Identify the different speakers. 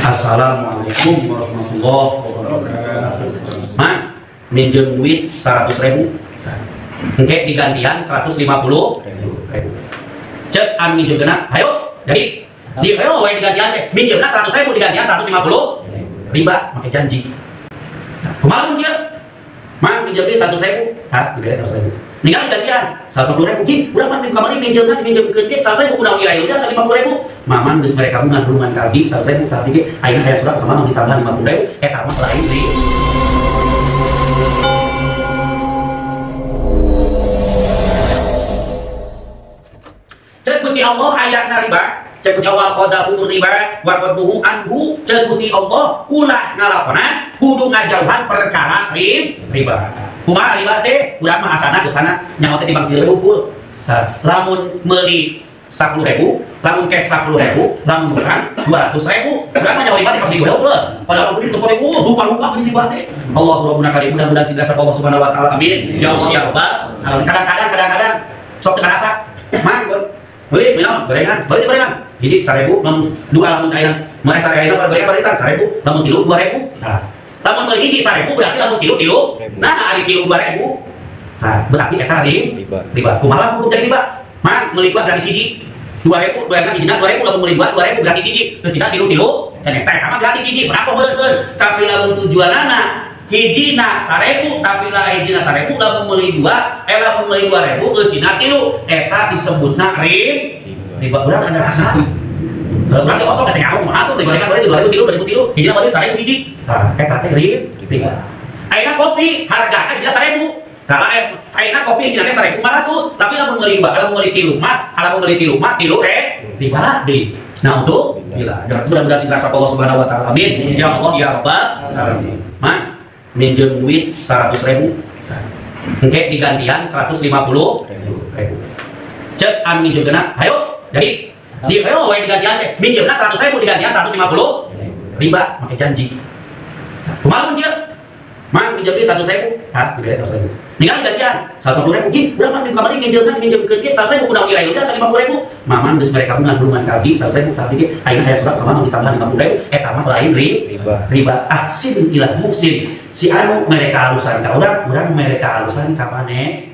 Speaker 1: Assalamualaikum warahmatullahi wabarakatuh. Mak, minjem duit 100.000. Oke, digantian 150.000. Cek an minjem kena, ayo. Jadi, ayo digantian deh. Minjemnya 100.000 digantian 150. Riba, pakai janji. Kemarin dia, mak minjem duit 100.000. Digantian 100.000. Tinggal gantian 150.000. Gini, udah man kemarin minjemnya minjem ke dia 100.000 udah dia ayo 150.000. Maman geus mereka bungan kali 100.000 tapi ge ayeuna aya surat kemarin ditambah 50.000 eta mah lain deui. Cek Gusti Allah ayatna riba. Cek Gusti Allah qadahu riba wa qadahu anhu. Cek Gusti Allah ulah ngalakonan kudu ngajauhan perkara riba. Kumaha riba teh? Urang mah asana ke sana nyawa teh dibang 3.000 pul. Lamun meuli 10.000, lamun cash 10.000, lamun urang 200.000. Urang mah nyawa riba teh pasti 2.000 pul. Padahal kudu ditepori lupa ini riba teh. Allah Rabbuna karim mudah-mudahan cinta Allah Subhanahu wa taala. Amin. Ya Allah ya Rabbal alamin. Kadang-kadang sok teu ngarasa. Mang beli minum gorengan, beli gorengan. Hiji 1.000, dua lamun ayeuna mulai sare ayeuna gorengan baritan 1.000, lamun 3 2.000. Nah, lamun beli hiji 1.000 berarti lamun 3. Nah, ari 3 2.000. Nah, berarti eta riba. Kumaha kudu jadi riba? Mang meuli buat gratis hiji 2.000, bayarna hijina 2.000, lamun meuli buat 2.000 gratis hiji. Geus dina 3 dan eta mah gratis hiji, sodako beuleuh. Tapi lamun tujuanana hijina 1.000 tapi lah hijina 1.000 lamun meuli 2, lamun meuli 2.000 geus dina 3, eta disebutna riba. Urang ada rasa. Urang kosong teh ngau kumaha tuh gorengan bari 2.000 3, hijina bari 1.000 hiji. Tah eta teh riba. Ayeuna kopi hargana hijina 1.000. Kalau ayeuna kopi hijina teh 1.500, tapi lamun meuli 2, lamun meuli 3 mah 3 riba deui. Nah untuk bila mudah-mudahan dirasa Allah Subhanahu wa taala. Amin. Ya Allah ya Rabbal alamin. Mak minjem duit 100.000. Oke, digantian 150.000. Cek an minjem kena, ayo. Jadi, ayo digantian deh. Minjemnya 100.000 digantian 150.000. Riba, pakai janji. Kumaha dia? Mang minjem duit 100.000. Digantian 100.000. Tinggal digantian 150.000. Gini, udah man kemarin minjem ke dia 100.000 udah dia ayo 150.000. Maman geus mereka bungan kali 100.000 tapi ge ayeuna aya surat kemarin ditambah 50.000 eta mah lain riba. Aksin ila muksin. Si anu mereka halusan ka urang mereka halusan ka maneh.